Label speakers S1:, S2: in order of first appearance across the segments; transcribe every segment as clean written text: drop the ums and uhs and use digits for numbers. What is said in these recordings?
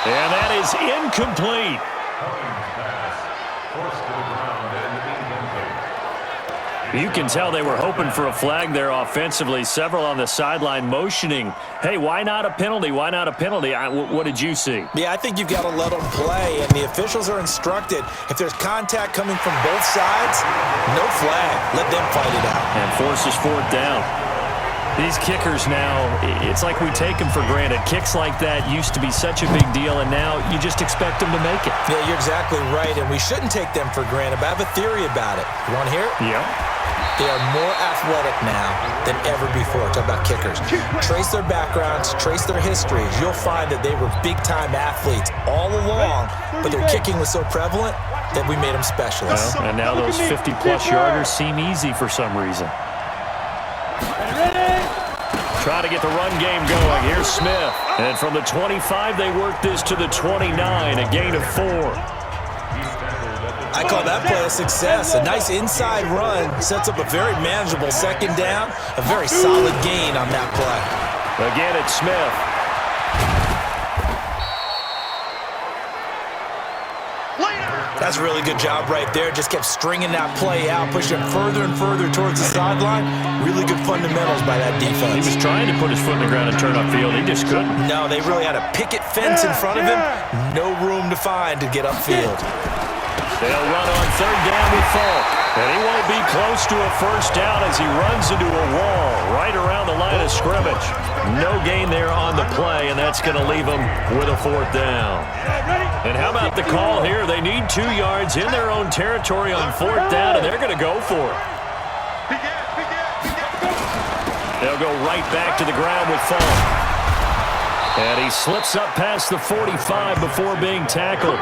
S1: And that is incomplete. You can tell they were hoping for a flag there offensively. Several on the sideline motioning, hey, why not a penalty? Why not a penalty? What did you see?
S2: Yeah, I think you've got to let them play, and the officials are instructed. If there's contact coming from both sides, no flag. Let them fight it out.
S1: And forces fourth down. These kickers now, it's like we take them for granted. Kicks like that used to be such a big deal, and now you just expect them to make it.
S2: Yeah, you're exactly right, and we shouldn't take them for granted, but I have a theory about it. You want to hear it?
S1: Yeah.
S2: They are more athletic now than ever before. Talk about kickers. Trace their backgrounds, trace their histories. You'll find that they were big-time athletes all along, but their kicking was so prevalent that we made them specialists.
S1: Well, and now those 50-plus yarders seem easy for some reason. Try to get the run game going. Here's Smith. And from the 25, they work this to the 29, a gain of 4.
S2: I call that play a success. A nice inside run sets up a very manageable second down. A very solid gain on that play.
S1: Again, it's Smith.
S2: That's a really good job right there. Just kept stringing that play out, pushing him further and further towards the sideline. Really good fundamentals by that defense.
S1: He was trying to put his foot in the ground and turn upfield. He just couldn't.
S2: No, they really had a picket fence in front of him. No room to find to get upfield.
S1: They'll run on third down with Falk. And he won't be close to a first down as he runs into a wall right around the line of scrimmage. No gain there on the play, and that's going to leave them with a fourth down. And how about the call here? They need 2 yards in their own territory on fourth down, and they're going to go for it. They'll go right back to the ground with Falk. And he slips up past the 45 before being tackled.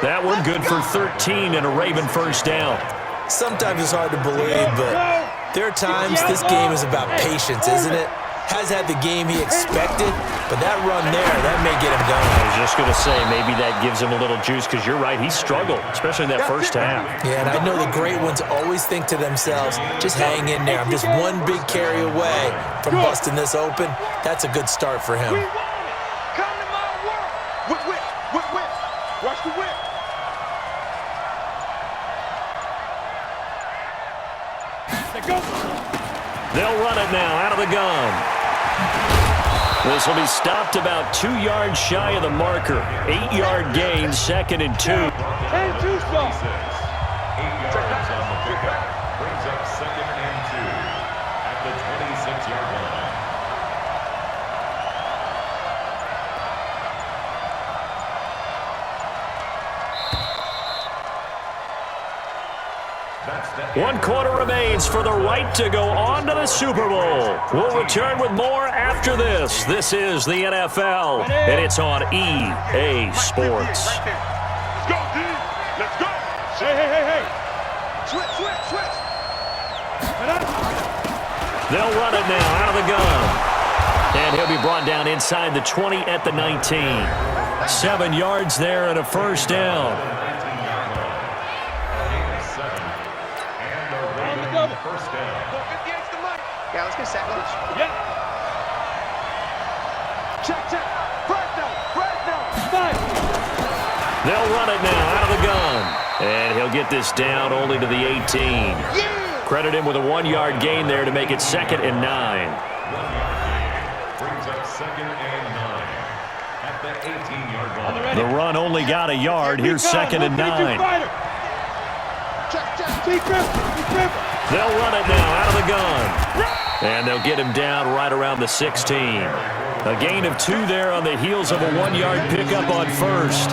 S1: That one good for 13 and a Raven first down.
S2: Sometimes it's hard to believe, but there are times this game is about patience, isn't it? Has had the game he expected, but that run there, that may get him going.
S1: I was just going to say, maybe that gives him a little juice, because you're right, he struggled, especially in that first half.
S2: Yeah, and I know the great ones always think to themselves, just hang in there. I'm just one big carry away from busting this open. That's a good start for him.
S3: Come to my world. Whip. Watch the whip.
S1: They'll run it now out of the gun. This will be stopped about 2 yards shy of the marker. 8-yard gain, 2nd and 2.
S3: And 2 slow.
S4: 8 yards on the pickup. Brings up 2nd and 2 at the 26-yard line.
S1: One quarter remains for the right to go on to the Super Bowl. We'll return with more after this. This is the NFL, and it's on EA Sports.
S3: Let's go, D. Let's go. Hey. Switch.
S1: They'll run it now out of the gun. And he'll be brought down inside the 20 at the 19. 7 yards there and a first down.
S4: First down.
S5: Yeah, let's get second.
S3: Yeah. Check. Fresno.
S1: They'll run it now out of the gun. And he'll get this down only to the 18.
S3: Yeah.
S1: Credit him with a 1-yard gain there to make it 2nd and 9.
S4: 1 yard. Brings up 2nd and 9 at the 18-yard line.
S1: The run only got a yard. Here's 2nd and 9.
S3: Check.
S1: They'll run it now out of the gun. And they'll get him down right around the 16. A gain of 2 there on the heels of a 1-yard pickup on first.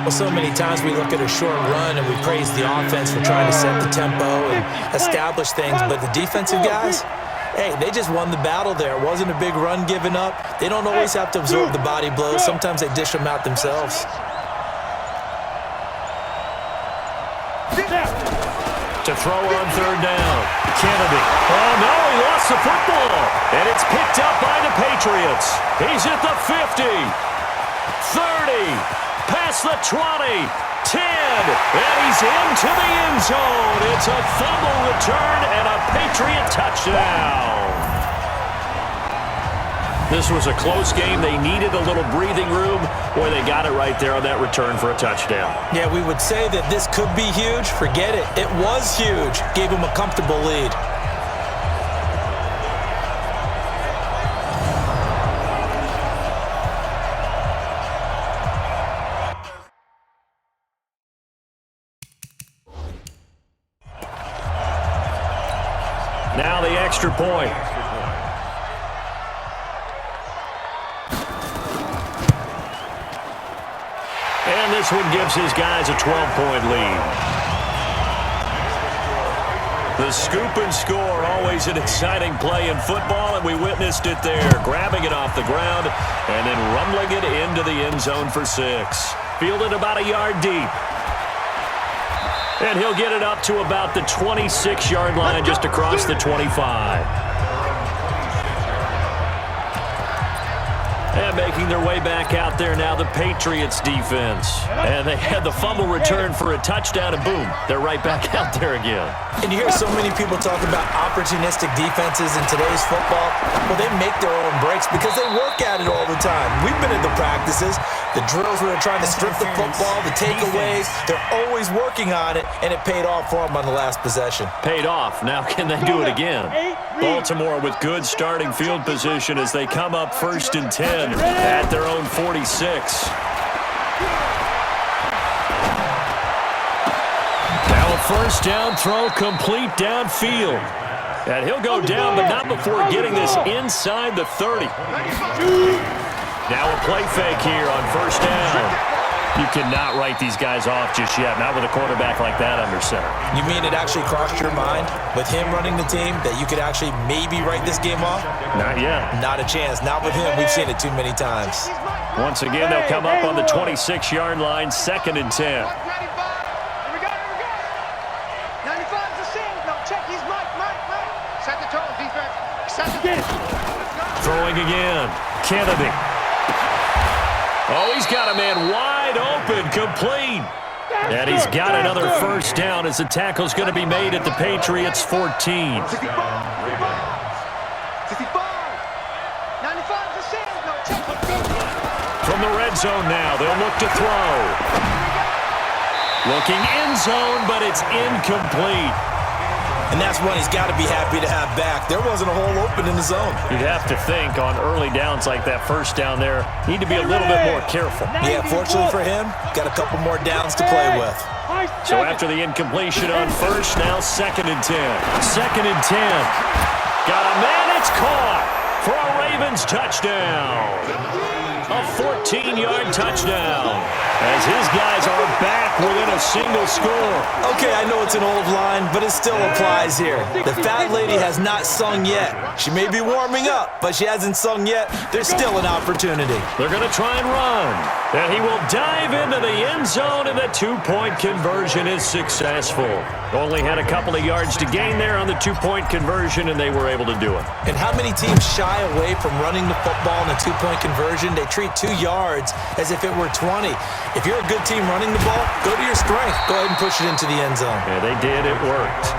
S2: Well, so many times we look at a short run and we praise the offense for trying to set the tempo and establish things, but the defensive guys, hey, they just won the battle there. It wasn't a big run given up. They don't always have to absorb the body blows. Sometimes they dish them out themselves.
S1: To throw on third down. Kennedy. Oh, no, he lost the football. And it's picked up by the Patriots. He's at the 50, 30, past the 20, 10, and he's into the end zone. It's a fumble return and a Patriot touchdown. This was a close game. They needed a little breathing room. Boy, they got it right there on that return for a touchdown.
S2: Yeah, we would say that this could be huge. Forget it. It was huge. Gave them a comfortable lead.
S1: Now the extra point. And this one gives his guys a 12-point lead. The scoop and score, always an exciting play in football, and we witnessed it there. Grabbing it off the ground and then rumbling it into the end zone for 6. Fielded about a yard deep. And he'll get it up to about the 26-yard line, just across the 25. And making their way back out there now, the Patriots defense. And they had the fumble return for a touchdown, and boom, they're right back out there again.
S2: And you hear so many people talk about opportunistic defenses in today's football. Well, they make their own breaks because they work at it all the time. We've been in the practices, the drills where they're trying to strip the football, the takeaways. They're always working on it, and it paid off for them on the last possession.
S1: Paid off. Now can they do it again? Baltimore with good starting field position as they come up 1st and 10 at their own 46. Now a first down throw, complete downfield. And he'll go down, but not before getting this inside the 30. Now a play fake here on first down. You cannot write these guys off just yet, not with a quarterback like that under center.
S2: You mean it actually crossed your mind with him running the team that you could actually maybe write this game off?
S1: Not yet.
S2: Not a chance. Not with him. We've seen it too many times.
S1: Once again, they'll come up on the 26-yard line, 2nd and 10.
S5: Here we go. 95's the same. No, check. He's Mike. Set the tone, defense. Set the tone.
S1: Throwing again. Kennedy. Oh, he's got a man wide open, complete. And he's got another first down as the tackle's going to be made at the Patriots' 14.
S5: 65. 95's the same. No, check.
S1: From the red zone now, they'll look to throw. Looking end zone, but it's incomplete.
S2: And that's one he's got to be happy to have back. There wasn't a hole open in the zone.
S1: You'd have to think on early downs like that first down there, need to be a little bit more careful.
S2: Yeah, fortunately for him, got a couple more downs to play with.
S1: So after the incompletion on first, now 2nd and 10. 2nd and 10. Got a man, it's caught for a Ravens touchdown. A 14-yard touchdown as his guys are back within a single score.
S2: Okay, I know it's an old line, but it still applies here. The fat lady has not sung yet. She may be warming up, but she hasn't sung yet. There's still an opportunity.
S1: They're going to try and run. And he will dive into the end zone, and the 2-point conversion is successful. Only had a couple of yards to gain there on the 2-point conversion, and they were able to do it.
S2: And how many teams shy away from running the football in a 2-point conversion? They treat 2 yards as if it were 20. If you're a good team running the ball, go to your strength. Go ahead and push it into the end zone.
S1: Yeah, they did. It worked.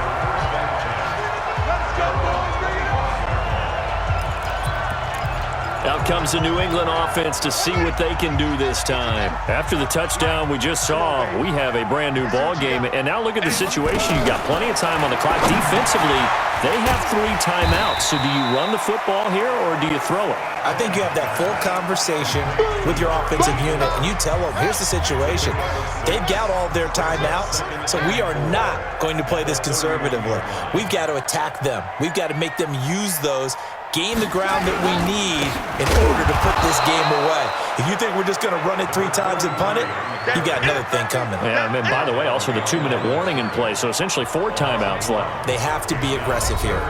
S1: Out comes the New England offense to see what they can do this time. After the touchdown we just saw, we have a brand new ball game. And now look at the situation. You got plenty of time on the clock. Defensively, they have 3 timeouts. So do you run the football here or do you throw it?
S2: I think you have that full conversation with your offensive unit, and you tell them, here's the situation. They've got all their timeouts, so we are not going to play this conservatively. We've got to attack them. We've got to make them use those, gain the ground that we need in order to put this game away. If you think we're just going to run it 3 times and punt it, you got another thing coming.
S1: Yeah, and then, by the way, also the 2-minute warning in play, so essentially 4 timeouts left.
S2: They have to be aggressive here.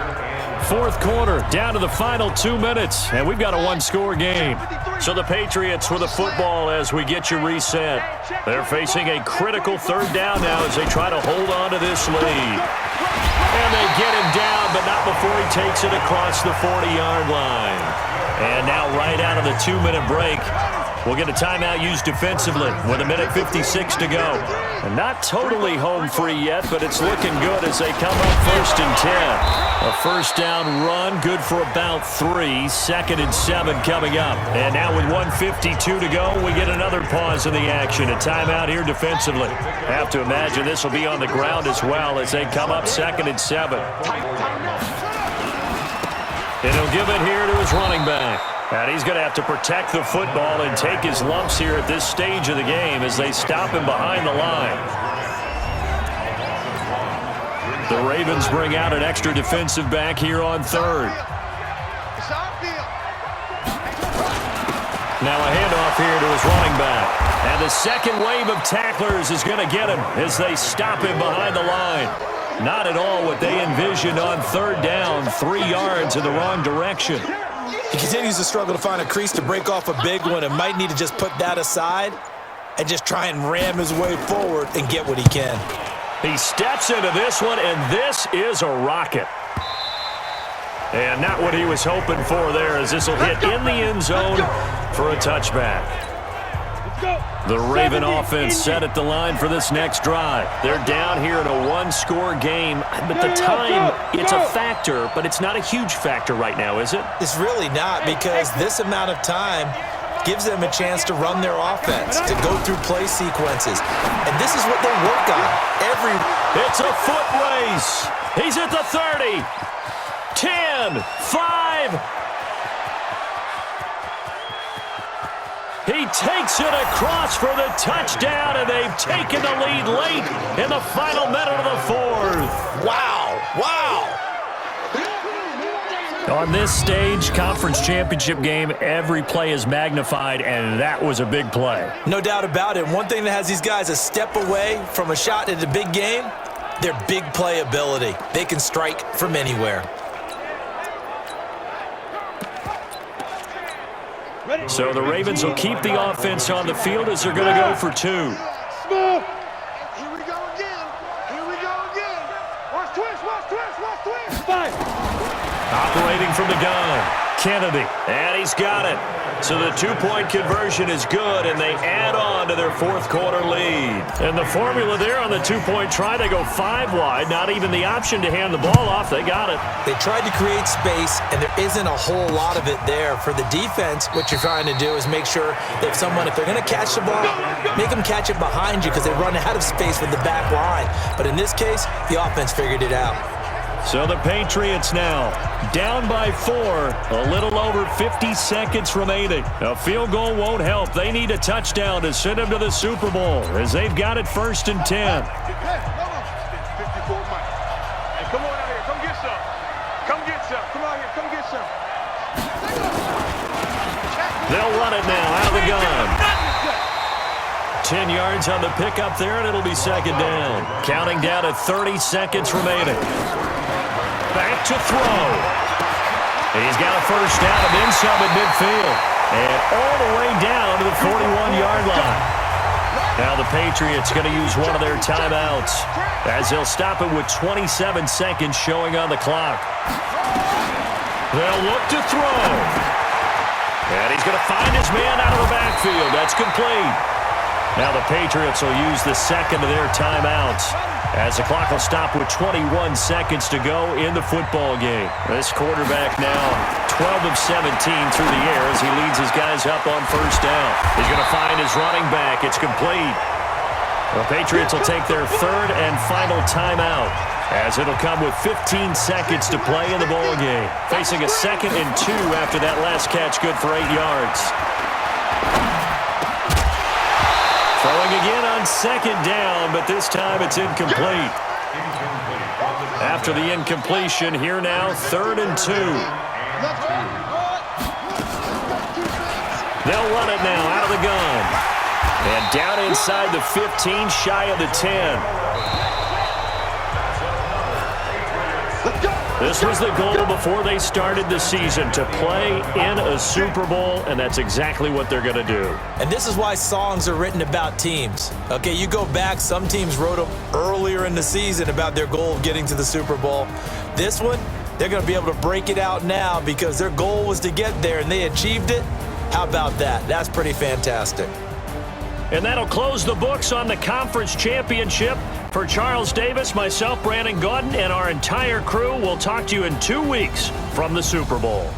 S1: 4th quarter, down to the final 2 minutes, and we've got a 1-score game. So the Patriots with the football as we get you reset. They're facing a critical 3rd down now as they try to hold on to this lead. And they get him down, but not before he takes it across the 40-yard line. And now right out of the 2-minute break, will get a timeout used defensively with 1:56 to go. And not totally home free yet, but it's looking good as they come up 1st and 10. A first down run, good for about 3. 2nd and 7 coming up. And now with 1:52 to go, we get another pause in the action. A timeout here defensively. Have to imagine this will be on the ground as well as they come up 2nd and 7. And he'll give it here to his running back. And he's going to have to protect the football and take his lumps here at this stage of the game as they stop him behind the line. The Ravens bring out an extra defensive back here on 3rd. Now a handoff here to his running back. And the second wave of tacklers is going to get him as they stop him behind the line. Not at all what they envisioned on 3rd down. 3 yards in the wrong direction.
S2: He continues to struggle to find a crease to break off a big one and might need to just put that aside and just try and ram his way forward and get what he can.
S1: He steps into this one, and this is a rocket. And not what he was hoping for there, as this will hit in the end zone for a touchback. The Raven offense set at the line for this next drive. They're down here in a 1-score game. But the time, it's a factor, but it's not a huge factor right now, is it?
S2: It's really not, because this amount of time gives them a chance to run their offense, to go through play sequences. And this is what they work on.
S1: It's a foot race. He's at the 30. 10, 5. He takes it across for the touchdown, and they've taken the lead late in the final minute of the 4th.
S2: Wow, wow.
S1: On this stage, conference championship game, every play is magnified, and that was a big play.
S2: No doubt about it. One thing that has these guys a step away from a shot at a big game, their big play ability. They can strike from anywhere.
S1: So the Ravens will keep the offense on the field as they're going to go for 2.
S5: Here we go again. Here we go again. Watch twist, watch twist, watch twist.
S1: Operating from the gun, Kennedy, and he's got it. So the 2-point conversion is good, and they add on to their 4th quarter lead. And the formula there on the 2-point try, they go 5 wide, not even the option to hand the ball off. They got it.
S2: They tried to create space, and there isn't a whole lot of it there. For the defense, what you're trying to do is make sure that if they're going to catch the ball, make them catch it behind you because they run out of space with the back line. But in this case, the offense figured it out.
S1: So the Patriots now down by 4, a little over 50 seconds remaining. A field goal won't help. They need a touchdown to send them to the Super Bowl as they've got it 1st and 10.
S3: Hey, come on out here. Come get some. Come get some. Come out here. Come get some.
S1: They'll run it now out of the gun. 10 yards on the pickup there, and it'll be 2nd down. Counting down to 30 seconds remaining. Back to throw. He's got a first down and then some at midfield. And all the way down to the 41-yard line. Now the Patriots going to use one of their timeouts as they'll stop it with 27 seconds showing on the clock. They'll look to throw. And he's going to find his man out of the backfield. That's complete. Now the Patriots will use the second of their timeouts as the clock will stop with 21 seconds to go in the football game. This quarterback now 12 of 17 through the air as he leads his guys up on first down. He's going to find his running back. It's complete. The Patriots will take their 3rd and final timeout as it'll come with 15 seconds to play in the ball game. Facing a 2nd and 2 after that last catch, good for 8 yards. Throwing again on 2nd down, but this time it's incomplete. After the incompletion, here now, 3rd and 2. They'll run it now out of the gun. And down inside the 15, shy of the 10. This was the goal before they started the season, to play in a Super Bowl, and that's exactly what they're going to do.
S2: And this is why songs are written about teams. Okay, you go back, some teams wrote them earlier in the season about their goal of getting to the Super Bowl. This one, they're going to be able to break it out now because their goal was to get there, and they achieved it. How about that? That's pretty fantastic.
S1: And that'll close the books on the conference championship. For Charles Davis, myself, Brandon Gaudin, and our entire crew, we'll talk to you in 2 weeks from the Super Bowl.